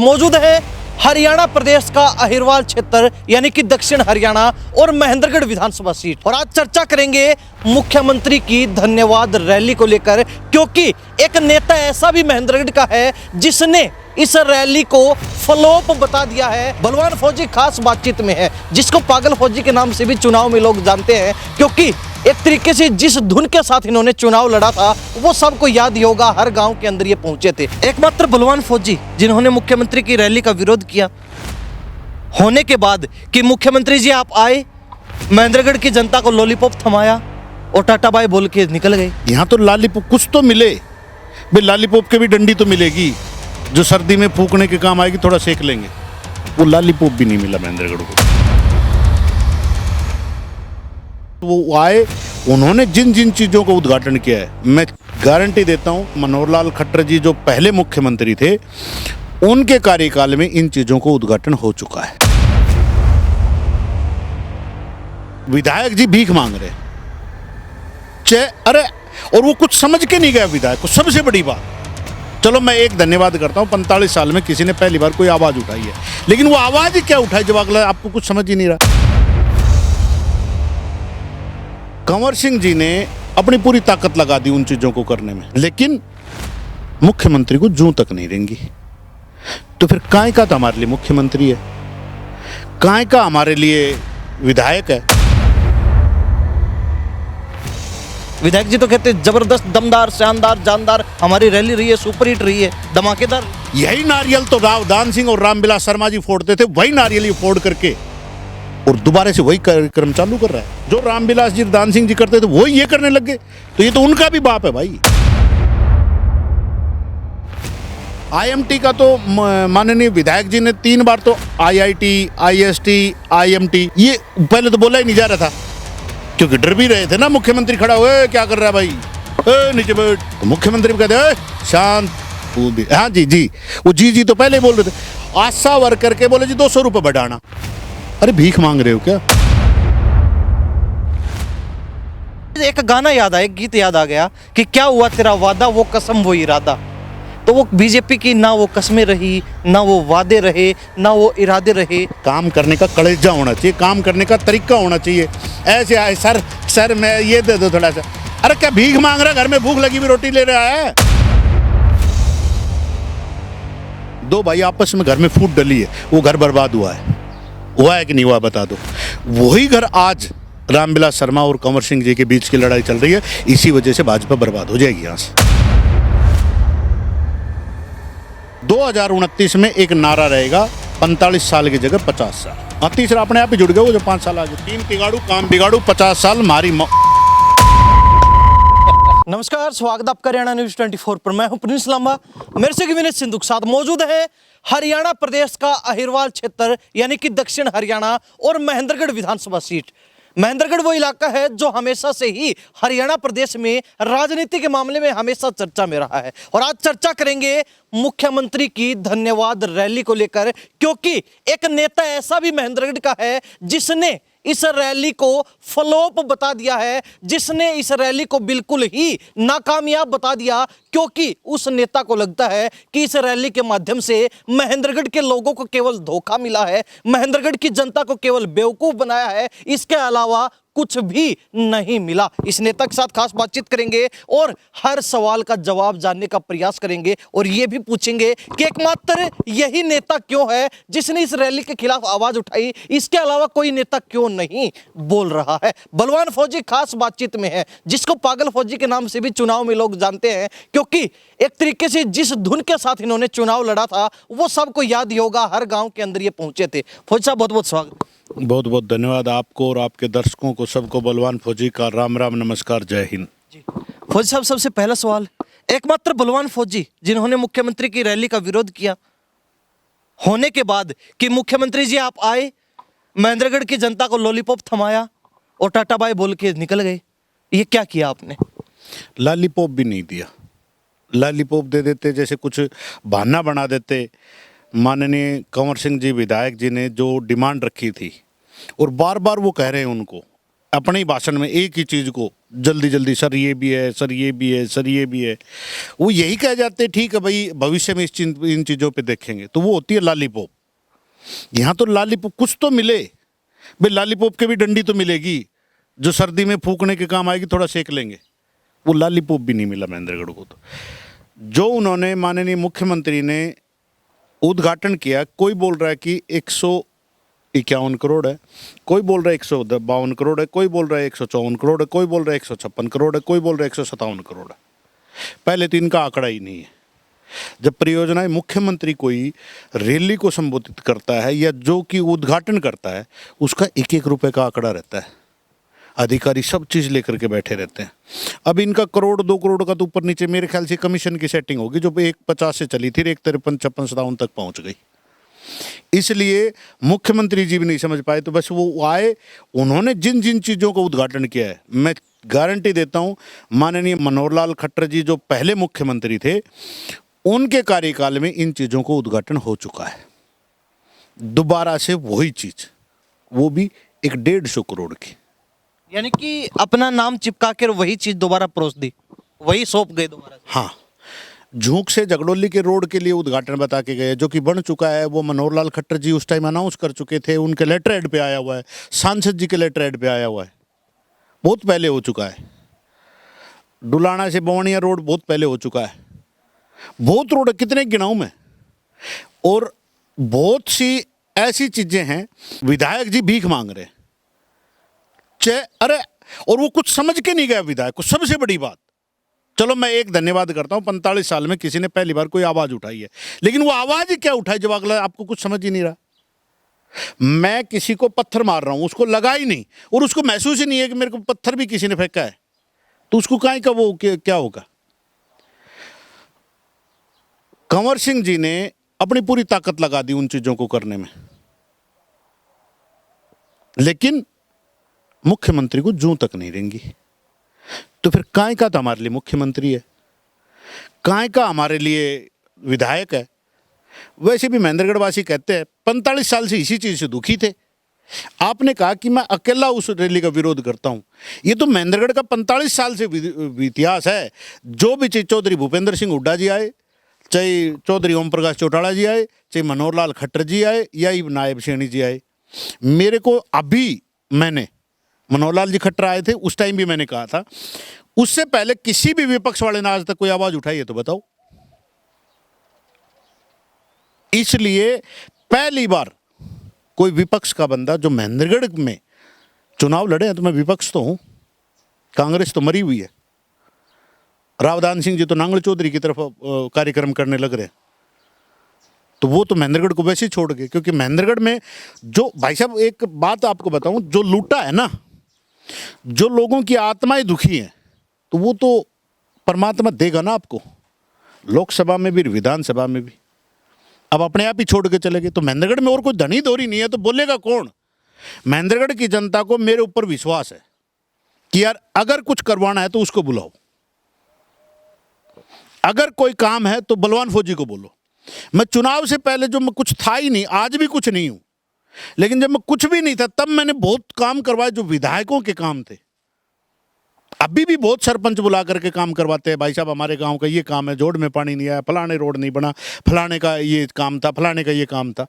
मौजूद है हरियाणा प्रदेश का अहिरवाल क्षेत्र यानी कि दक्षिण हरियाणा और महेंद्रगढ़ विधानसभा सीट। और आज चर्चा करेंगे मुख्यमंत्री की धन्यवाद रैली को लेकर, क्योंकि एक नेता ऐसा भी महेंद्रगढ़ का है जिसने इस रैली को फ्लॉप बता दिया है। बलवान फौजी खास बातचीत में है, जिसको पागल फौजी के नाम से भी चुनाव में लोग जानते हैं, क्योंकि एक तरीके से जिस धुन के साथ इन्होंने चुनाव लड़ा था वो सबको याद ही होगा। हर गांव के अंदर ये पहुंचे थे। एकमात्र बलवान फौजी जिन्होंने मुख्यमंत्री की रैली का विरोध किया होने के बाद कि मुख्यमंत्री जी आप आए, महेंद्रगढ़ की जनता को लॉलीपॉप थमाया और टाटा बाय बोल के निकल गए। यहाँ तो लॉलीपॉप कुछ तो मिले भाई, लॉलीपॉप के भी डंडी तो मिलेगी जो सर्दी में फूकने के काम आएगी, थोड़ा सेक लेंगे। वो लॉलीपॉप भी नहीं मिला महेंद्रगढ़ को। वो आए, उन्होंने जिन जिन चीजों का उद्घाटन किया है, मैं गारंटी देता हूं मनोहर लाल खट्टर जी जो पहले मुख्यमंत्री थे उनके कार्यकाल में इन चीजों को उद्घाटन हो चुका है। विधायक जी भीख मांग रहे अरे, और वो कुछ समझ के नहीं गया विधायक को। सबसे बड़ी बात, चलो मैं एक धन्यवाद करता हूं, 45 साल में किसी ने पहली बार कोई आवाज उठाई है, लेकिन वो आवाज ही क्या उठाई जब अगला आपको कुछ समझ ही नहीं रहा। कंवर सिंह जी ने अपनी पूरी ताकत लगा दी उन चीजों को करने में, लेकिन मुख्यमंत्री को जूं तक नहीं देंगी। तो फिर काय का तो हमारे लिए मुख्यमंत्री है, काय का हमारे लिए विधायक है। विधायक जी तो कहते हैं जबरदस्त, दमदार, शानदार, जानदार हमारी रैली रही है, सुपर हिट रही है, धमाकेदार। यही नारियल तो दान सिंह और रामविलास शर्मा जी फोड़ते थे, वही नारियल ही फोड़ करके और दोबारा से वही कार्यक्रम चालू कर रहा है। जो रामविलास जी दान सिंह जी करते थे वो ये करने लग गए, तो ये तो उनका भी बाप है भाई। आईएमटी का तो माननीय विधायक जी ने 3 बार तो आईआईटी, आईएसटी, आईएमटी ये पहले तो बोला ही नहीं जा रहा था, क्योंकि डर भी रहे थे ना। मुख्यमंत्री खड़ा हुए क्या कर रहा है भाई, नीचे बैठ। तो मुख्यमंत्री कहते शांत, हाँ जी जी, वो जी तो पहले ही बोल रहे थे। आशा वर्कर के बोले जी 200 रुपये बढ़ाना। अरे भीख मांग रहे हो क्या? एक गाना याद आया, गीत याद आ गया कि क्या हुआ तेरा वादा वो कसम वो इरादा। तो वो बीजेपी की ना वो कस्में रही, ना वो वादे रहे, ना वो इरादे रहे। काम करने का कलेजा होना चाहिए, काम करने का तरीका होना चाहिए। ऐसे आए सर मैं ये दे दो थोड़ा सा। अरे क्या भीख मांग रहा, घर में भूख लगी हुई रोटी ले रहा है। दो भाई आपस में घर में फूट डली है, वो घर बर्बाद हुआ है कि नहीं हुआ बता दो। वही घर आज रामविलास शर्मा और कंवर सिंह जी के बीच की लड़ाई चल रही है, इसी वजह से भाजपा बर्बाद हो जाएगी। यहां से 2029 में एक नारा रहेगा 45 साल की जगह 50 साल। हाँ, तीसरा अपने आप ही जुड़ गया वो जो 5 साल आगे। टीम बिगाड़ू काम बिगाड़ू 50 साल मारी नमस्कार, स्वागत आपका हरियाणा न्यूज 24 पर। मैं हूं प्रिंस लांबा, मेरे से विनीत सिंधु के साथ मौजूद है हरियाणा प्रदेश का अहिरवाल क्षेत्र यानी कि दक्षिण हरियाणा और महेंद्रगढ़ विधानसभा सीट। महेंद्रगढ़ वो इलाका है जो हमेशा से ही हरियाणा प्रदेश में राजनीति के मामले में हमेशा चर्चा में रहा है। और आज चर्चा करेंगे मुख्यमंत्री की धन्यवाद रैली को लेकर, क्योंकि एक नेता ऐसा भी महेंद्रगढ़ का है जिसने इस रैली को फ्लॉप बता दिया है, जिसने इस रैली को बिल्कुल ही नाकामयाब बता दिया, क्योंकि उस नेता को लगता है कि इस रैली के माध्यम से महेंद्रगढ़ के लोगों को केवल धोखा मिला है, महेंद्रगढ़ की जनता को केवल बेवकूफ बनाया है, इसके अलावा कुछ भी नहीं मिला। इस नेता के साथ खास बातचीत करेंगे और हर सवाल का जवाब जानने का प्रयास करेंगे और ये भी पूछेंगे कि एकमात्र यही नेता क्यों है जिसने इस रैली के खिलाफ आवाज उठाई, इसके अलावा कोई नेता क्यों नहीं बोल रहा है। बलवान फौजी खास बातचीत में है, जिसको पागल फौजी के नाम से भी चुनाव में लोग जानते हैं, क्योंकि एक तरीके से जिस धुन के साथ इन्होंने चुनाव लड़ा था वो सबको याद ही होगा। हर गांव के अंदर ये पहुंचे थे। फौजी साहब बहुत बहुत स्वागत। बहुत बहुत धन्यवाद आपको और आपके दर्शकों को, सबको बलवान फौजी का राम राम नमस्कार, जय हिंद। फौजी साहब, सबसे पहला सवाल, एकमात्र बलवान फौजी जिन्होंने मुख्यमंत्री की रैली का विरोध किया होने के बाद कि मुख्यमंत्री जी आप आए, महेंद्रगढ़ की जनता को लॉलीपॉप थमाया और टाटा बाय बोल के निकल गए, ये क्या किया आपने? लॉलीपॉप भी नहीं दिया। लॉलीपॉप दे देते, जैसे कुछ बहाना बना देते। माननीय कंवर सिंह जी विधायक जी ने जो डिमांड रखी थी और बार बार वो कह रहे हैं उनको अपने ही भाषण में एक ही चीज़ को जल्दी जल्दी, सर ये भी है, सर ये भी है, सर ये भी है, वो यही कह जाते हैं ठीक है भाई भविष्य में इन चीज़ों पे देखेंगे। तो वो होती है लॉलीपॉप। यहाँ तो लॉलीपॉप कुछ तो मिले भाई, लॉलीपॉप के भी डंडी तो मिलेगी जो सर्दी में फूकने के काम आएगी, थोड़ा सेक लेंगे। वो लॉलीपॉप भी नहीं मिला महेंद्रगढ़ को। तो जो उन्होंने माननीय मुख्यमंत्री ने उद्घाटन किया, कोई बोल रहा है कि 151 करोड़ है, कोई बोल रहा है 152 करोड़ है, कोई बोल रहा है 154 करोड़ है, कोई बोल रहा है 156 करोड़ है, कोई बोल रहा है 157 करोड़ है। पहले तो इनका आंकड़ा ही नहीं है। जब परियोजनाएं मुख्यमंत्री कोई रैली को संबोधित करता है या जो कि उद्घाटन करता है, उसका एक एक रुपए का आंकड़ा रहता है। अधिकारी सब चीज़ लेकर के बैठे रहते हैं। अब इनका करोड़ 2 करोड़ का तो ऊपर नीचे मेरे ख्याल से कमीशन की सेटिंग होगी, जो 150 से चली थी 153 56 57 तक पहुंच गई। इसलिए मुख्यमंत्री जी भी नहीं समझ पाए, तो बस वो आए, उन्होंने जिन जिन चीज़ों का उद्घाटन किया है, मैं गारंटी देता हूं माननीय मनोहर लाल खट्टर जी जो पहले मुख्यमंत्री थे, उनके कार्यकाल में इन चीज़ों को उद्घाटन हो चुका है। दोबारा से वही चीज़, वो भी 150 करोड़ की। यानी कि अपना नाम चिपका कर वही चीज दोबारा परोस दी, वही सौंप गए दोबारा से। हाँ, झूंक से जगडोली के रोड के लिए उद्घाटन बता के गए, जो कि बन चुका है। वो मनोहर लाल खट्टर जी उस टाइम अनाउंस कर चुके थे, उनके लेटर हेड पे आया हुआ है, सांसद जी के लेटर हेड पे आया हुआ है, बहुत पहले हो चुका है। डुलाना से बवनिया रोड बहुत पहले हो चुका है। बहुत रोड कितने गिनाऊं मैं, और बहुत सी ऐसी चीजें हैं विधायक जी भीख मांग रहे हैं। अरे, और वो कुछ समझ के नहीं गया विधायक को। सबसे बड़ी बात, चलो मैं एक धन्यवाद करता हूं, 45 साल में किसी ने पहली बार कोई आवाज उठाई है, लेकिन वो आवाज ही क्या उठाई जब अगला आपको कुछ समझ ही नहीं रहा। मैं किसी को पत्थर मार रहा हूं, उसको लगा ही नहीं और उसको महसूस ही नहीं है कि मेरे को पत्थर भी किसी ने फेंका है, तो उसको काहे का वो क्या होगा। कंवर सिंह जी ने अपनी पूरी ताकत लगा दी उन चीजों को करने में, लेकिन मुख्यमंत्री को जूं तक नहीं रेंगी। तो फिर काय का तो हमारे लिए मुख्यमंत्री है, काय का हमारे लिए विधायक है। वैसे भी महेंद्रगढ़ वासी कहते हैं 45 साल से इसी चीज से दुखी थे। आपने कहा कि मैं अकेला उस रैली का विरोध करता हूं, ये तो महेंद्रगढ़ का 45 साल से इतिहास है। जो भी चाहे चौधरी भूपेंद्र सिंह हुड्डा जी आए, चाहे चौधरी ओम प्रकाश चौटाला जी आए, चाहे मनोहर लाल खट्टर जी आए, या नायब सैनी जी आए, मेरे को अभी मैंने मनोहर लाल जी खट्टर आए थे उस टाइम भी मैंने कहा था, उससे पहले किसी भी विपक्ष वाले ने आज तक कोई आवाज उठाई है तो बताओ। इसलिए पहली बार कोई विपक्ष का बंदा जो महेंद्रगढ़ में चुनाव लड़े हैं, तो मैं विपक्ष तो हूं, कांग्रेस तो मरी हुई है, रावदान सिंह जी तो नांगल चौधरी की तरफ कार्यक्रम करने लग रहे हैं, तो वो तो महेंद्रगढ़ को वैसे ही छोड़ गए। क्योंकि महेंद्रगढ़ में जो, भाई साहब एक बात आपको बताऊं, जो लूटा है ना, जो लोगों की आत्माएं दुखी हैं, तो वो तो परमात्मा देगा ना आपको, लोकसभा में भी विधानसभा में भी। अब अपने आप ही छोड़ के चले गए, तो महेंद्रगढ़ में और कोई धनी दोरी नहीं है, तो बोलेगा कौन। महेंद्रगढ़ की जनता को मेरे ऊपर विश्वास है कि यार अगर कुछ करवाना है तो उसको बुलाओ, अगर कोई काम है तो बलवान फौजी को बोलो। मैं चुनाव से पहले जो मैं कुछ था ही नहीं, आज भी कुछ नहीं हूं, लेकिन जब मैं कुछ भी नहीं था तब मैंने बहुत काम करवाए जो विधायकों के काम थे। अभी भी बहुत सरपंच बुला करके काम करवाते हैं, भाई साहब हमारे गांव का ये काम है, जोड़ में पानी नहीं आया, फलाने रोड नहीं बना, फलाने का ये काम था, फलाने का ये काम था।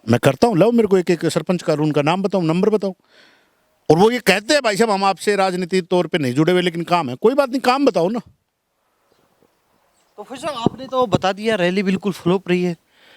मैं करता हूँ, लो मेरे को एक एक सरपंच का उनका नाम बताओ, नंबर बताओ, और वो ये कहते हैं भाई साहब हम आपसे राजनीतिक तौर पर नहीं जुड़े हुए, लेकिन काम है। कोई बात नहीं, काम बताओ ना। तो फिर साहब आपने तो बता दिया, रैली बिल्कुल फ्लॉप रही है।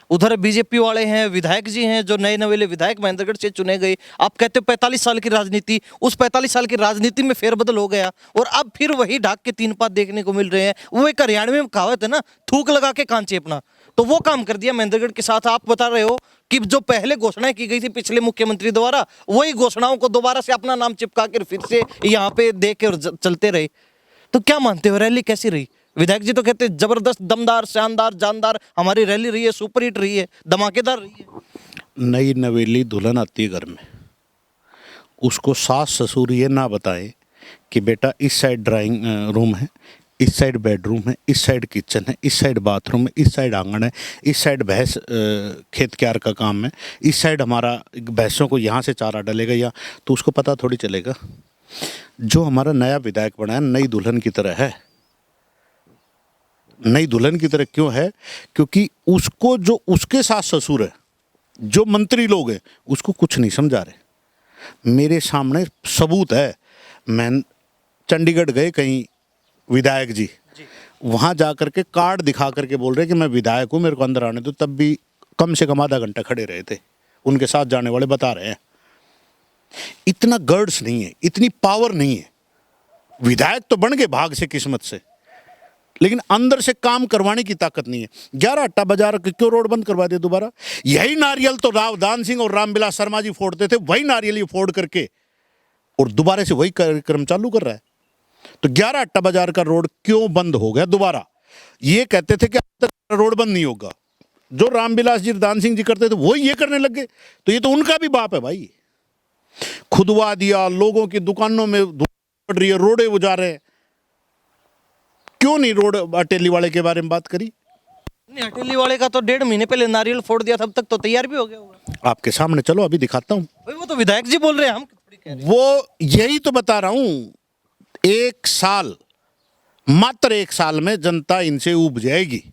उधर बीजेपी वाले हैं, विधायक जी हैं जो नए नवेले विधायक महेंद्रगढ़ से चुने गए। आप कहते हो 45 साल की राजनीति, उस 45 साल की राजनीति में फेरबदल हो गया और अब फिर वही ढाक के 3 पात देखने को मिल रहे हैं। वो एक हरियाणवी में कहावत है ना, थूक लगा के कान चेपना, तो वो काम कर दिया महेंद्रगढ़ के साथ। आप बता रहे हो कि जो पहले घोषणाएं की गई थी पिछले मुख्यमंत्री द्वारा, वही घोषणाओं को दोबारा से अपना नाम चिपका कर फिर से यहाँ पे दे के चलते रहे। तो क्या मानते हो, रैली कैसी रही? विधायक जी तो कहते हैं जबरदस्त, दमदार, शानदार, जानदार हमारी रैली रही है, सुपर हिट रही है, धमाकेदार रही है। नई नवेली दुल्हन आती है घर में, उसको सास ससुर ये ना बताए कि बेटा इस साइड ड्राइंग रूम है, इस साइड बेडरूम है, इस साइड किचन है, इस साइड बाथरूम है, इस साइड आंगन है, इस साइड भैंस खेत क्यार का काम है, इस साइड हमारा भैंसों को यहाँ से चारा डलेगा, या तो उसको पता थोड़ी चलेगा। जो हमारा नया विधायक बना है नई दुल्हन की तरह है। नई दुल्हन की तरह क्यों है? क्योंकि उसको जो उसके सास ससुर है, जो मंत्री लोग हैं, उसको कुछ नहीं समझा रहे। मेरे सामने सबूत है। मैं चंडीगढ़ गए कहीं विधायक जी, वहाँ जा करके कार्ड दिखा करके बोल रहे कि मैं विधायक हूँ, मेरे को अंदर आने दो। तब भी कम से कम आधा घंटा खड़े रहे थे। उनके साथ जाने वाले बता रहे हैं इतना गर्ड्स नहीं है, इतनी पावर नहीं है। विधायक तो बन गए भाग से, किस्मत से, लेकिन अंदर से काम करवाने की ताकत नहीं है। 11 अट्टा बाजार क्यों रोड बंद करवा दिया दोबारा? यही नारियल तो रावदान सिंह और रामविलास शर्मा जी फोड़ते थे, वही नारियल ये फोड़ करके और दोबारा से वही कार्यक्रम चालू कर रहा है। तो 11 अट्टा बाजार का रोड क्यों बंद हो गया दोबारा? ये कहते थे कि अब तक रोड बंद नहीं होगा। जो रामविलास जी दान सिंह जी करते थे वही ये करने लग गए। तो ये तो उनका भी बाप है भाई। खुदवा दिया, लोगों की दुकानों में धूल पड़ रही है, रोडे वो जा रहे हैं। क्यों नहीं रोड अटेली वाले के बारे में बात करी? नहीं, अटेली वाले का तो 1.5 महीने पहले नारियल फोड़ दिया था, अब तक तो तैयार भी हो गया होगा। आपके सामने चलो अभी दिखाता हूं। भाई वो तो विधायक जी बोल रहे हैं, हम थोड़ी कह रहे हैं। वो यही तो बता रहा हूं। 1 साल, मात्र 1 साल में जनता इनसे उब जाएगी।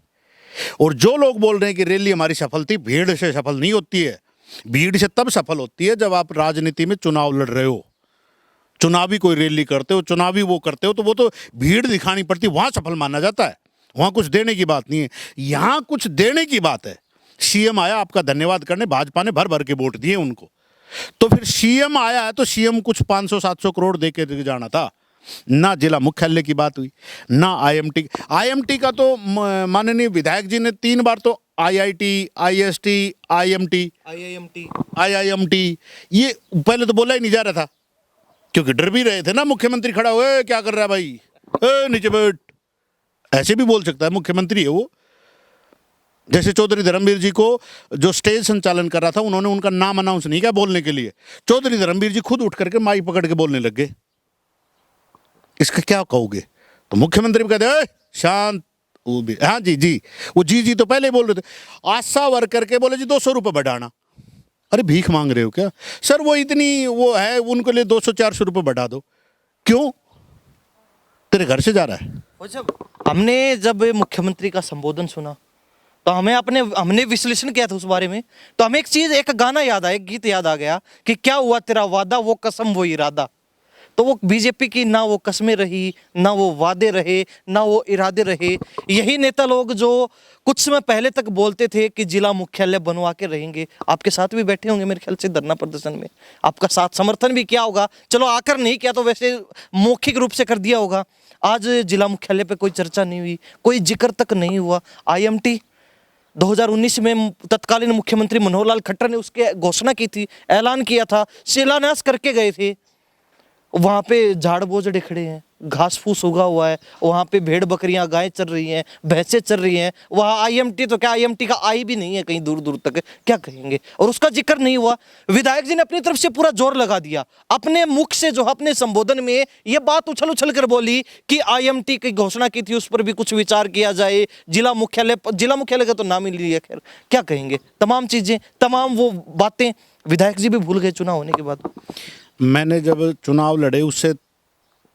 और जो लोग बोल रहे हैं कि रैली हमारी सफल थी, भीड़ से सफल नहीं होती है। भीड़ से तब सफल होती है जब आप राजनीति में चुनाव लड़ रहे हो, चुनावी कोई रैली करते हो, चुनावी वो करते हो, तो वो तो भीड़ दिखानी पड़ती है, वहां सफल माना जाता है। वहां कुछ देने की बात नहीं है, यहां कुछ देने की बात है। सीएम आया आपका धन्यवाद करने, भाजपा ने भर भर के वोट दिए उनको। तो फिर सीएम आया है तो सीएम कुछ 500-700 करोड़ दे के जाना था। ना जिला मुख्यालय की बात हुई, ना आईएमटी का तो माननीय विधायक जी ने 3 बार तो आईआईटी, आईएसटी, आईआईएमटी ये पहले तो बोला ही नहीं जा रहा था, क्योंकि डर भी रहे थे ना। मुख्यमंत्री खड़ा हुए, क्या कर रहा है भाई, नीचे बैठ, ऐसे भी बोल सकता है, मुख्यमंत्री है वो। जैसे चौधरी धर्मवीर जी को जो स्टेज संचालन कर रहा था, उन्होंने उनका नाम अनाउंस नहीं किया बोलने के लिए, चौधरी धर्मवीर जी खुद उठ करके माइक पकड़ के बोलने लग गए। इसका क्या कहोगे? तो मुख्यमंत्री भी कहते शांत, वो भी हाँ जी, वो जी तो पहले बोल रहे थे। आशा वर्कर के बोले जी 200 रुपये बढ़ाना। अरे भीख मांग रहे हो क्या सर? वो इतनी वो है, उनके लिए 200-400 रुपये बढ़ा दो। क्यों? तेरे घर से जा रहा है। और जब मुख्यमंत्री का संबोधन सुना तो हमने विश्लेषण किया था उस बारे में, तो हमें एक गाना याद आया, एक गीत याद आ गया कि क्या हुआ तेरा वादा, वो कसम वो इरादा। तो वो बीजेपी की ना वो कस्में रही, ना वो वादे रहे, ना वो इरादे रहे। यही नेता लोग जो कुछ समय पहले तक बोलते थे कि जिला मुख्यालय बनवा के रहेंगे, आपके साथ भी बैठे होंगे मेरे ख्याल से धरना प्रदर्शन में, आपका साथ समर्थन भी किया होगा। चलो आकर नहीं किया तो वैसे मौखिक रूप से कर दिया होगा। आज जिला मुख्यालय पे कोई चर्चा नहीं हुई, कोई जिक्र तक नहीं हुआ। आईएमटी 2019 में तत्कालीन मुख्यमंत्री मनोहर लाल खट्टर ने उसके घोषणा की थी, ऐलान किया था, शिलान्यास करके गए थे। वहाँ पे झाड़ बोझड़े खड़े हैं, घास फूस उगा हुआ है, वहाँ पे भेड़ बकरियां गायें चल रही हैं, भैंसें चल रही हैं। वहाँ आईएमटी तो क्या, आईएमटी का आई भी नहीं है कहीं दूर दूर तक, क्या कहेंगे? और उसका जिक्र नहीं हुआ। विधायक जी ने अपनी तरफ से पूरा जोर लगा दिया, अपने मुख से जो अपने संबोधन में ये बात उछल कर बोली कि आईएमटी की घोषणा की थी, उस पर भी कुछ विचार किया जाए। जिला मुख्यालय का तो नाम ही लिया, खैर क्या कहेंगे। तमाम चीजें, तमाम वो बातें विधायक जी भी भूल गए चुनाव होने के बाद। मैंने जब चुनाव लड़े उससे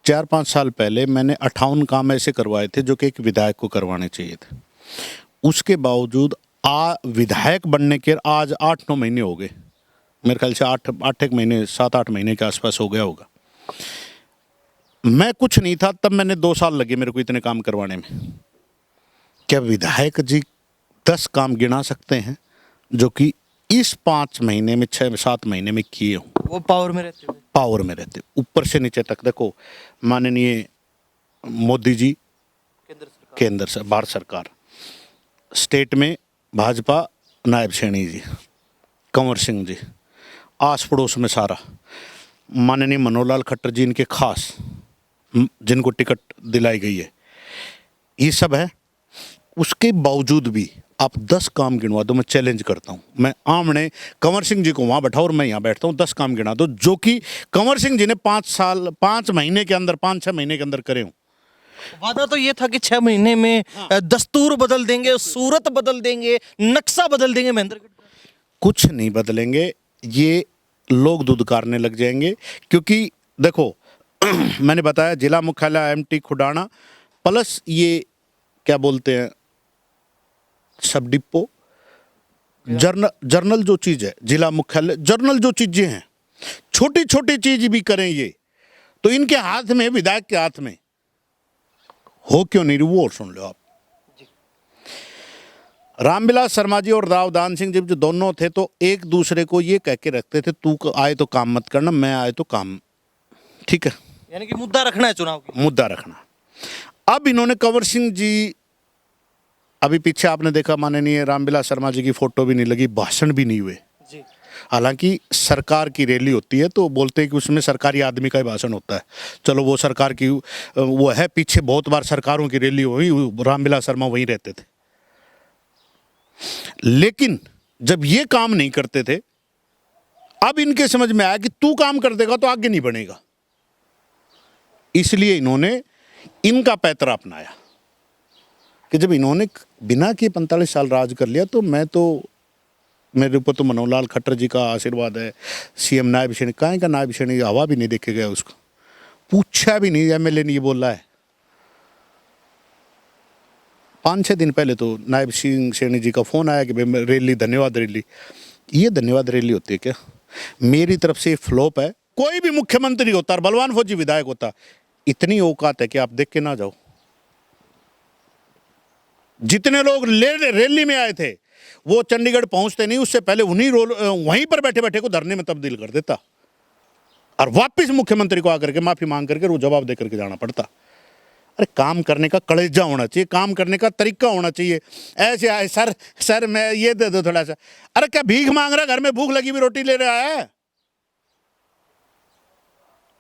4-5 साल पहले मैंने 58 काम ऐसे करवाए थे जो कि एक विधायक को करवाने चाहिए थे। उसके बावजूद विधायक बनने के आज 8-9 महीने हो गए, मेरे ख्याल से 8 महीने, 7-8 महीने के आसपास हो गया होगा। मैं कुछ नहीं था तब, मैंने 2 साल लगे मेरे को इतने काम करवाने में। क्या विधायक जी 10 काम गिना सकते हैं जो कि इस 5 महीने में, 6-7 महीने में किए हूँ? वो पावर में रहते ऊपर से नीचे तक। देखो माननीय मोदी जी, केंद्र से भारत सरकार, स्टेट में भाजपा नायब सैनी जी, कंवर सिंह जी, आस पड़ोस में सारा, माननीय मनोहर लाल खट्टर जी इनके खास, जिनको टिकट दिलाई गई है, ये सब है। उसके बावजूद भी आप 10 काम गिनवा दो, मैं चैलेंज करता हूं। मैं आमने कंवर सिंह जी को वहां बैठा और मैं यहां बैठता हूं, 10 काम गिना दो जो कि कंवर सिंह जी ने 5 महीने के अंदर, 5-6 महीने के अंदर करे हूं। वादा तो ये था कि 6 महीने में दस्तूर बदल देंगे, सूरत बदल देंगे, नक्शा बदल देंगे। महेंद्रगढ़ कुछ नहीं बदलेंगे, ये लोग दुदकारने लग जाएंगे। क्योंकि देखो मैंने बताया जिला मुख्यालय आईएमटी खुडाना प्लस ये क्या बोलते हैं सब डिपो जर्नल जो चीज़ है जिला मुख्यालय जर्नल जो चीज़ें हैं छोटी छोटी चीज भी करें ये तो इनके हाथ में विधायक के हाथ में हो क्यों नहीं वो और सुन लो आप। रामविलास शर्मा जी और राव दान सिंह जी जो दोनों थे तो एक दूसरे को ये कह के रखते थे तू आए तो काम मत करना मैं आए तो काम ठीक है यानी कि मुद्दा रखना है चुनाव की। मुद्दा रखना। अब इन्होंने कंवर सिंह जी अभी पीछे आपने देखा माननीय रामविलास शर्मा जी की फोटो भी नहीं लगी भाषण भी नहीं हुए। जी हालांकि सरकार की रैली होती है तो बोलते हैं कि उसमें सरकारी आदमी का ही भाषण होता है। चलो वो सरकार की वो है पीछे बहुत बार सरकारों की रैली हुई रामविलास शर्मा वहीं रहते थे लेकिन जब ये काम नहीं करते थे अब इनके समझ में आया कि तू काम कर देगा तो आगे नहीं बढ़ेगा इसलिए इन्होंने इनका पैतरा अपनाया कि जब इन्होंने बिना किए 45 साल राज कर लिया तो मैं तो मेरे ऊपर तो मनोहर लाल खट्टर जी का आशीर्वाद है सीएम नायब सैनिक कहाँ का नायब सैनिक हवा भी नहीं देखे गया उसको पूछा भी नहीं एमएलए ने ये बोला है 5-6 दिन पहले तो नायब सिंह सैनी जी का फोन आया कि भाई रैली धन्यवाद रैली ये धन्यवाद रैली होती है क्या। मेरी तरफ से फ्लॉप है कोई भी मुख्यमंत्री होता और बलवान फौजी विधायक होता इतनी औकात है कि आप देख के ना जाओ। जितने लोग रैली में आए थे वो चंडीगढ़ पहुंचते नहीं उससे पहले उन्हीं वहीं पर बैठे बैठे को धरने में तब्दील कर देता और वापस मुख्यमंत्री को आकर के माफी मांग करके वो जवाब दे करके जाना पड़ता। अरे काम करने का कलेजा होना चाहिए काम करने का तरीका होना चाहिए। ऐसे आए सर मैं ये दे दो थोड़ा सा अरे क्या भीख मांग रहा घर में भूख लगी हुई रोटी ले रहा है।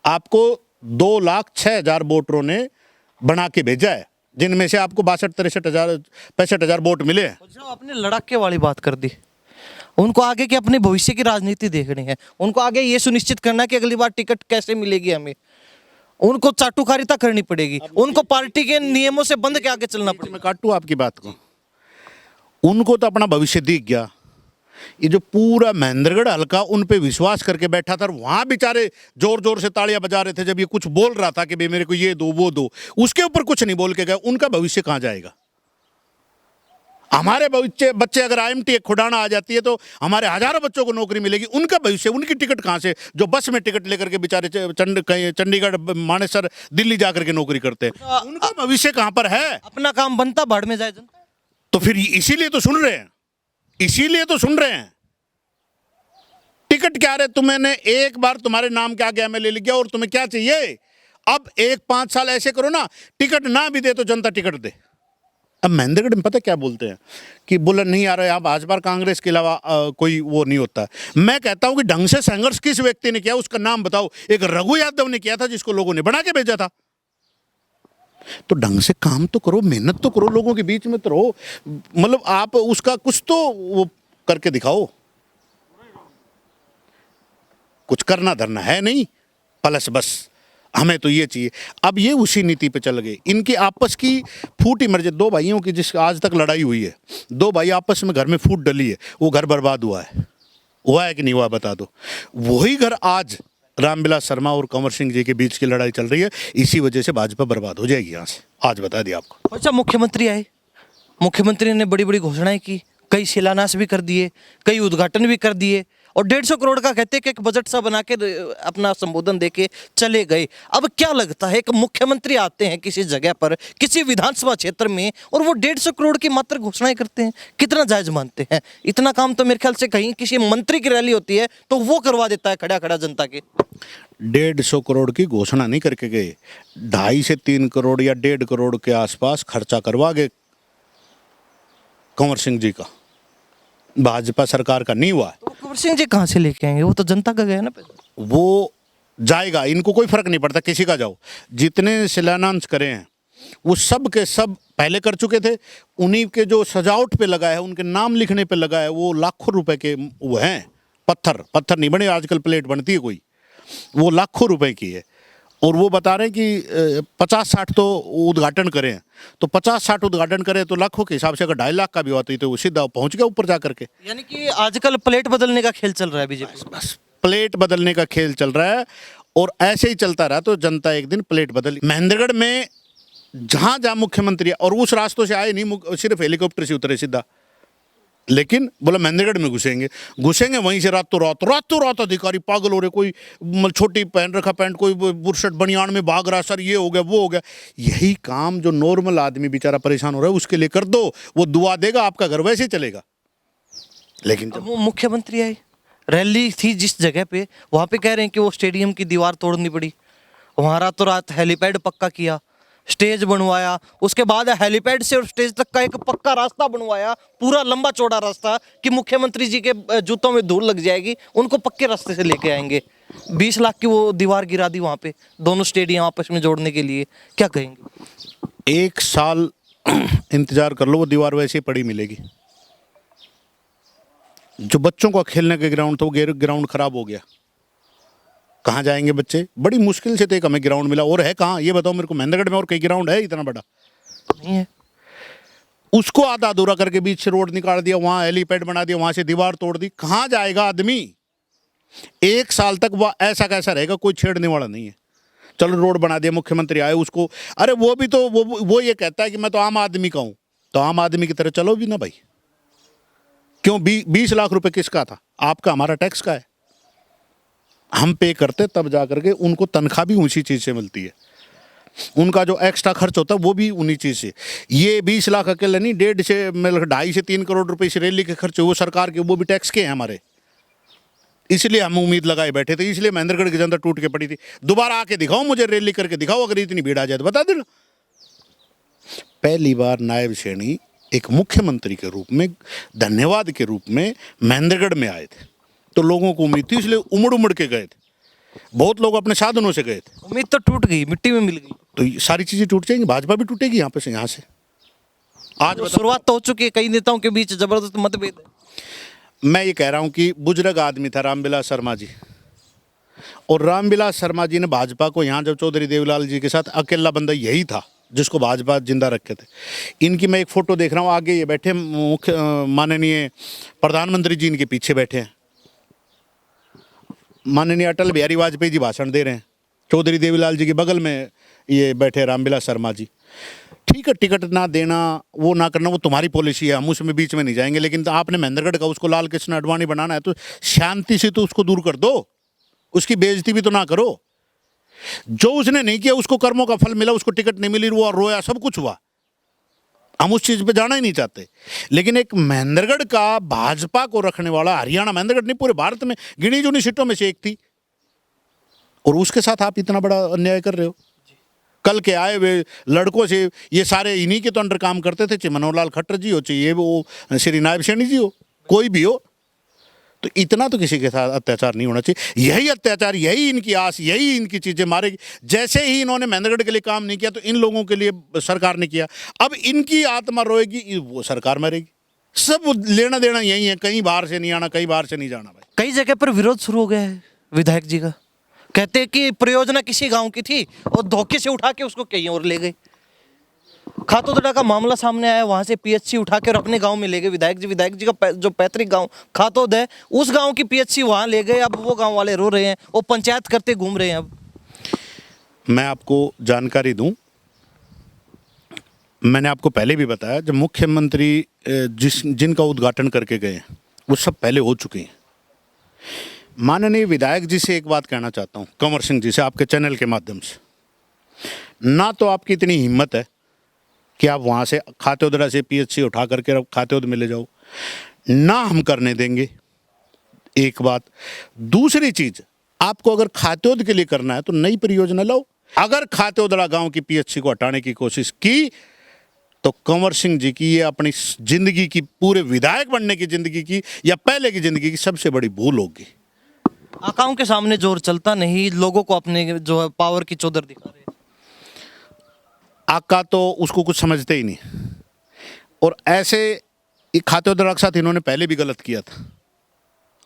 आपको 2,06,000 वोटरों ने बना के भेजा है जिनमें से आपको 62-63,000 वोट मिले हैं। जो आपने लड़ाके वाली बात कर दी उनको आगे की अपने भविष्य की राजनीति देखनी है उनको आगे ये सुनिश्चित करना है कि अगली बार टिकट कैसे मिलेगी हमें उनको चाटुकारिता करनी पड़ेगी उनको पार्टी के नियमों से बंध के आगे चलना पड़ेगा। मैं काटूं आपकी बात को उनको तो अपना भविष्य दिख गया ये जो पूरा महेंद्रगढ़ हल्का उन पे विश्वास करके बैठा था वहां बेचारे जोर जोर से तालियां बजा रहे थे जब ये कुछ बोल रहा था कि भाई मेरे को ये दो वो दो उसके ऊपर कुछ नहीं बोल के गए उनका भविष्य कहां जाएगा। हमारे बच्चे अगर आईएमटी खुडाना आ जाती है तो हमारे हजारों बच्चों को नौकरी मिलेगी उनका भविष्य उनकी टिकट कहां से जो बस में टिकट लेकर के बेचारे चंडीगढ़ मानेसर दिल्ली जाकर के नौकरी करते हैं उनका भविष्य कहां पर है। अपना काम बनता भाड़ में जाए जनता तो फिर इसीलिए तो सुन रहे हैं टिकट क्या रहे तुम्हें एक बार तुम्हारे नाम के आगे एमएलए लिख गया और तुम्हें क्या चाहिए अब 1-5 साल ऐसे करो ना टिकट ना भी दे तो जनता टिकट दे। अब महेंद्रगढ़ में पता क्या बोलते हैं कि बुलेट नहीं आ रहा है आप आज बार कांग्रेस के अलावा कोई वो नहीं होता। मैं कहता हूं कि ढंग से संघर्ष किस व्यक्ति ने किया उसका नाम बताओ। एक रघु यादव ने किया था जिसको लोगों ने बना के भेजा था। तो ढंग से काम तो करो मेहनत तो करो लोगों के बीच में तो रहो मतलब आप उसका कुछ तो वो करके दिखाओ। कुछ करना धरना है नहीं प्लस बस हमें तो ये चाहिए। अब ये उसी नीति पे चल गए इनकी आपस की फूटी मर्जी 2 भाइयों की जिस आज तक लड़ाई हुई है 2 भाई आपस में घर में फूट डली है वो घर बर्बाद हुआ है कि नहीं हुआ बता दो। वही घर आज रामविलास शर्मा और कंवर सिंह जी के बीच की लड़ाई चल रही है इसी वजह से भाजपा बर्बाद हो जाएगी यहाँ से आज बता दिया आपको। अच्छा मुख्यमंत्री आए मुख्यमंत्री ने बड़ी बड़ी घोषणाएं की कई शिलान्यास भी कर दिए कई उद्घाटन भी कर दिए और 150 करोड़ का कहते कि एक बजट सा बना के अपना संबोधन देके चले गए। अब क्या लगता है एक मुख्यमंत्री आते हैं किसी जगह पर किसी विधानसभा क्षेत्र में और वो 150 करोड़ की मात्र घोषणाएं करते हैं कितना जायज मानते हैं। इतना काम तो मेरे ख्याल से कहीं किसी मंत्री की रैली होती है तो वो करवा देता है खड़ा खड़ा जनता के। 150 करोड़ की घोषणा नहीं करके गए 2.5 से 3 करोड़ या 1.5 करोड़ के आसपास खर्चा करवा गए कंवर सिंह जी का भाजपा सरकार का नहीं हुआ है। तो कंवर सिंह जी कहाँ से लेके आएंगे वो तो जनता का गया ना पैसा। वो जाएगा इनको कोई फर्क नहीं पड़ता किसी का जाओ जितने शिलान्यास करे हैं वो सब के सब पहले कर चुके थे उन्हीं के जो सजावट पे लगा है उनके नाम लिखने पे लगा है वो लाखों रुपए के वो हैं पत्थर नहीं बने आजकल प्लेट बनती है कोई वो लाखों रुपए की है और वो बता रहे हैं कि 50-60 तो उद्घाटन करें तो 50-60 उद्घाटन करें तो लाखों के हिसाब से अगर 2.5 लाख का भी होती तो वो सीधा पहुंच गया ऊपर जा करके। यानी कि आजकल प्लेट बदलने का खेल चल रहा है बीजेपी। बस प्लेट बदलने का खेल चल रहा है और ऐसे ही चलता रहा तो जनता एक दिन प्लेट बदली। महेंद्रगढ़ में जहां जहां मुख्यमंत्री, और उस रास्तों से आए नहीं, सिर्फ हेलीकॉप्टर से उतरे सीधा, लेकिन बोला महेंद्रगढ़ में घुसेंगे वहीं से रातों रात अधिकारी पागल हो रहे, कोई छोटी पहन रखा पैंट, कोई बुरशट बनियान में भाग रहा, सर ये हो गया वो हो गया। यही काम जो नॉर्मल आदमी बेचारा परेशान हो रहा है उसके लिए कर दो, वो दुआ देगा, आपका घर वैसे ही चलेगा। लेकिन अब वो मुख्यमंत्री आए, रैली थी जिस जगह पे, वहां पे कह रहे हैं कि वो स्टेडियम की दीवार तोड़नी पड़ी, वहां रातों रात हेलीपैड पक्का किया, स्टेज बनवाया, उसके बाद हेलीपैड से और स्टेज तक का एक पक्का रास्ता बनवाया, पूरा लंबा चौड़ा रास्ता कि मुख्यमंत्री जी के जूतों में धूल लग जाएगी, उनको पक्के रास्ते से लेके आएंगे। 20 लाख की वो दीवार गिरा दी वहां पे, दोनों स्टेडियम आपस में जोड़ने के लिए। क्या कहेंगे? 1 साल इंतजार कर लो, वो दीवार वैसे ही पड़ी मिलेगी। जो बच्चों का खेलने का ग्राउंड था वो ग्राउंड खराब हो गया, कहाँ जाएंगे बच्चे? बड़ी मुश्किल से तो एक हमें ग्राउंड मिला, और है कहाँ ये बताओ मेरे को? महेंद्रगढ़ में और कई ग्राउंड है इतना बड़ा? नहीं है। उसको आधा अधूरा करके बीच से रोड निकाल दिया, वहां हेलीपैड बना दिया, वहां से दीवार तोड़ दी। कहाँ जाएगा आदमी? 1 साल तक वह ऐसा कैसा रहेगा, कोई छेड़ने वाला नहीं है। चलो रोड बना दिया, मुख्यमंत्री आए उसको, अरे वो भी तो वो ये कहता है कि मैं तो आम आदमी का हूं, तो आम आदमी की तरह चलो भी ना भाई। क्यों? 20 लाख रुपए किसका था? आपका, हमारा टैक्स का है। हम पे करते तब जा करके उनको तनख्वाह भी उसी चीज से मिलती है, उनका जो एक्स्ट्रा खर्च होता है वो भी उन्हीं चीज से। ये 20 लाख अकेले नहीं, 2.5 से 3 करोड़ रुपए इस रैली के खर्च वो सरकार के, वो भी टैक्स के हैं हमारे। इसलिए हम उम्मीद लगाए बैठे थे, इसलिए महेंद्रगढ़ की जनता टूट के पड़ी थी। दोबारा आके दिखाओ, मुझे रैली करके दिखाओ, अगर इतनी भीड़ आ जाए तो बता देना। पहली बार नायब सैनी एक मुख्यमंत्री के रूप में, धन्यवाद के रूप में महेंद्रगढ़ में आए थे, तो लोगों को उम्मीद थी, इसलिए उमड़ के गए थे। बहुत लोग अपने साधनों से गए थे। उम्मीद तो टूट गई, मिट्टी में मिल गई। तो ये सारी चीजें टूट जाएंगी, भाजपा भी टूटेगी यहाँ पे से, यहाँ से। आज तो शुरुआत तो हो चुकी है, कई नेताओं के बीच जबरदस्त मतभेद है। मैं ये कह रहा हूँ कि बुजुर्ग आदमी था रामविलास शर्मा जी, और रामविलास शर्मा जी ने भाजपा को यहाँ, जब चौधरी देवीलाल जी के साथ अकेला बंदा यही था जिसको भाजपा जिंदा रखे थे। इनकी मैं एक फोटो देख रहा हूँ, आगे ये बैठे मुख्य माननीय प्रधानमंत्री जी इनके पीछे बैठे हैं, माननीय अटल बिहारी वाजपेयी जी भाषण दे रहे हैं, चौधरी देवीलाल जी के बगल में ये बैठे रामविलास शर्मा जी। ठीक है, टिकट ना देना, वो ना करना, वो तुम्हारी पॉलिसी है, हम उसमें बीच में नहीं जाएंगे, लेकिन तो आपने महेंद्रगढ़ का उसको लाल कृष्ण आडवाणी बनाना है तो शांति से तो उसको दूर कर दो, उसकी बेइज्जती भी तो ना करो। जो उसने नहीं किया उसको कर्मों का फल मिला, उसको टिकट नहीं मिली, वो रोया, सब कुछ हुआ, हम उस चीज पे जाना ही नहीं चाहते। लेकिन एक महेंद्रगढ़ का भाजपा को रखने वाला, हरियाणा, महेंद्रगढ़ नहीं पूरे भारत में गिनी चुनी सीटों में से एक थी, और उसके साथ आप इतना बड़ा अन्याय कर रहे हो। कल के आए हुए लड़कों से ये सारे इन्हीं के तो अंडर काम करते थे, चाहे मनोहर लाल खट्टर जी हो, चाहे वो श्री नायब सैनी जी हो, कोई भी हो, तो इतना तो किसी के साथ अत्याचार नहीं होना चाहिए। यही अत्याचार, यही इनकी आस, यही इनकी चीजें मारेगी। जैसे ही इन्होंने महेंद्रगढ़ के लिए काम नहीं किया तो इन लोगों के लिए सरकार ने किया, अब इनकी आत्मा रोएगी, वो सरकार मरेगी। सब लेना देना यही है, कहीं बाहर से नहीं आना, कहीं बाहर से नहीं जाना भाई। कई जगह पर विरोध शुरू हो गया है विधायक जी का, कहते हैं कि परियोजना किसी गांव की थी और धोखे से उठा के उसको कहीं और ले गए। खातोदड़ा का मामला सामने आया, वहां से पीएचसी उठा के और अपने गांव में ले गए विधायक जी का जो पैतृक गांव खातोद है, उस गांव की पीएचसी वहां ले गए। अब वो गांव वाले रो रहे हैं, वो पंचायत करते घूम रहे हैं। अब मैं आपको जानकारी दूं, मैंने आपको पहले भी बताया, जब मुख्यमंत्री जिनका उद्घाटन करके गए वो सब पहले हो चुके हैं। माननीय विधायक जी से एक बात कहना चाहता हूं, कंवर सिंह जी से, आपके चैनल के माध्यम से, ना तो आपकी इतनी हिम्मत है कि आप वहाँ से खातेउदरा से पीएचसी उठा करके खातेउद में ले जाओ, ना हम करने देंगे, एक बात। दूसरी चीज, आपको अगर खातेउद के लिए करना है तो नई परियोजना लाओ। अगर खातेउदरा गांव की पीएचसी को हटाने की कोशिश की तो कंवर सिंह जी की ये अपनी जिंदगी की, पूरे विधायक बनने की जिंदगी की या पहले की जिंदगी की सबसे बड़ी भूल होगी। आकाओं के सामने जोर चलता नहीं, लोगों को अपने जो है पावर की चौधर दिखा रहे। आका तो उसको कुछ समझते ही नहीं, और ऐसे खातेउदरा के साथ इन्होंने पहले भी गलत किया था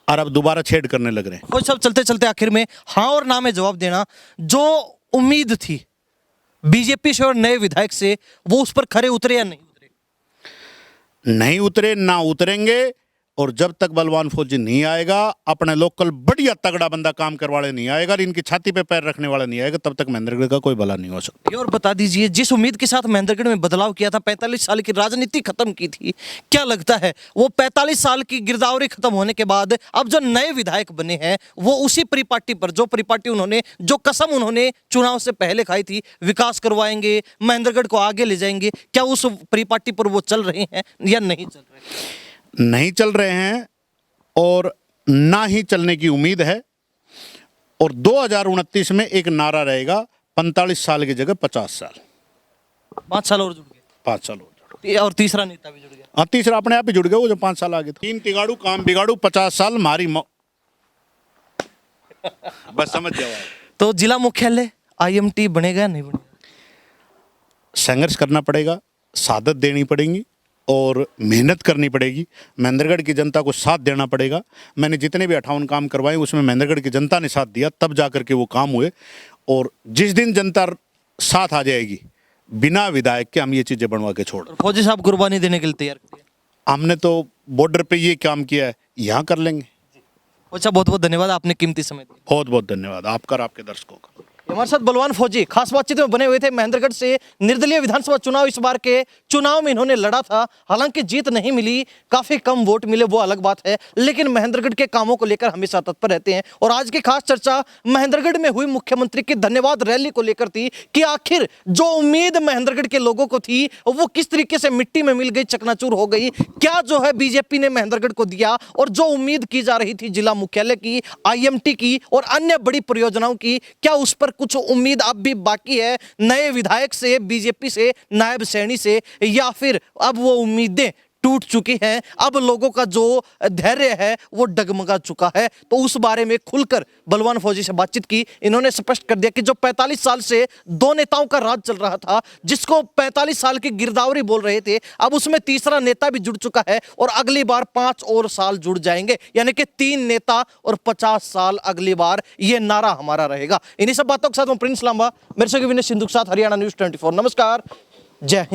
और अब दोबारा छेड़ करने लग रहे हैं। वो सब चलते चलते आखिर में हाँ और ना में जवाब देना, जो उम्मीद थी बीजेपी से और नए विधायक से, वो उस पर खरे उतरे या नहीं उतरे? नहीं उतरे, ना उतरेंगे, और जब तक बलवान फौजी नहीं आएगा, अपने लोकल बढ़िया तगड़ा बंदा काम करवाने नहीं आएगा और इनकी छाती पे पैर रखने वाला नहीं आएगा, तब तक महेंद्रगढ़ का कोई भला नहीं हो सकता। ये और बता दीजिए, जिस उम्मीद के साथ महेंद्रगढ़ में बदलाव किया था, 45 साल की राजनीति खत्म की थी, क्या लगता है वो 45 साल की गिरदावरी खत्म होने के बाद अब जो नए विधायक बने हैं वो उसी परिपाटी पर, जो परिपाटी उन्होंने, जो कसम उन्होंने चुनाव से पहले खाई थी, विकास करवाएंगे, महेंद्रगढ़ को आगे ले जाएंगे, क्या उस परिपाटी पर वो चल रहे हैं या नहीं चल रहे? नहीं चल रहे हैं और ना ही चलने की उम्मीद है। और 2029 में एक नारा रहेगा, 45 साल की जगह 50 साल, 5 साल और जुड़ गए, 5 साल और जुड़ और तीसरा नेता भी जुड़ गया। हाँ, तीसरा अपने आप ही जुड़ गया, वो जो 5 साल आगे था। 3 तिगाड़ू काम बिगाड़ू, 50 साल मारी बस समझ जाओ। तो जिला मुख्यालय IMT बनेगा या नहीं बनेगा? संघर्ष करना पड़ेगा, शहादत देनी पड़ेगी और मेहनत करनी पड़ेगी। महेंद्रगढ़ की जनता को साथ देना पड़ेगा। मैंने जितने भी 58 काम करवाए उसमें महेंद्रगढ़ की जनता ने साथ दिया, तब जा करके वो काम हुए। और जिस दिन जनता साथ आ जाएगी, बिना विधायक के हम ये चीज़ें बनवा के छोड़। फौजी साहब कुर्बानी देने के लिए तैयार किए? हमने तो बॉर्डर पे ये काम किया है, यहाँ कर लेंगे। अच्छा, बहुत बहुत धन्यवाद, आपने कीमती समय दिया। बहुत बहुत धन्यवाद आपका और आपके दर्शकों का। हमारे साथ बलवान फौजी खास बातचीत में बने हुए थे। महेंद्रगढ़ से निर्दलीय विधानसभा चुनाव इस बार के चुनाव में इन्होंने लड़ा था, हालांकि जीत नहीं मिली, काफी कम वोट मिले, वो अलग बात है, लेकिन महेंद्रगढ़ के कामों को लेकर हमेशा तत्पर रहते हैं। और आज की खास चर्चा महेंद्रगढ़ में हुई मुख्यमंत्री की धन्यवाद रैली को लेकर थी कि आखिर जो उम्मीद महेंद्रगढ़ के लोगों को थी वो किस तरीके से मिट्टी में मिल गई, चकनाचूर हो गई। क्या जो है बीजेपी ने महेंद्रगढ़ को दिया, और जो उम्मीद की जा रही थी जिला मुख्यालय की, IMT की और अन्य बड़ी परियोजनाओं की, क्या उस पर कुछ उम्मीद अब भी बाकी है नए विधायक से, बीजेपी से, नायब सैनी से, या फिर अब वो उम्मीदें टूट चुकी हैं, अब लोगों का जो धैर्य है वो डगमगा चुका है? तो उस बारे में खुलकर बलवान फौजी से बातचीत की। इन्होंने स्पष्ट कर दिया कि जो 45 साल से दो नेताओं का राज चल रहा था, जिसको 45 साल की गिरदावरी बोल रहे थे, अब उसमें तीसरा नेता भी जुड़ चुका है और अगली बार 5 और साल जुड़ जाएंगे, यानी कि 3 नेता और 50 साल अगली बार, ये नारा हमारा रहेगा। इन्हीं सब बातों के साथ मैं प्रिंस लांबा, मेरे से विनय सिंधु के साथ हरियाणा न्यूज़ 24। नमस्कार, जय हिंद।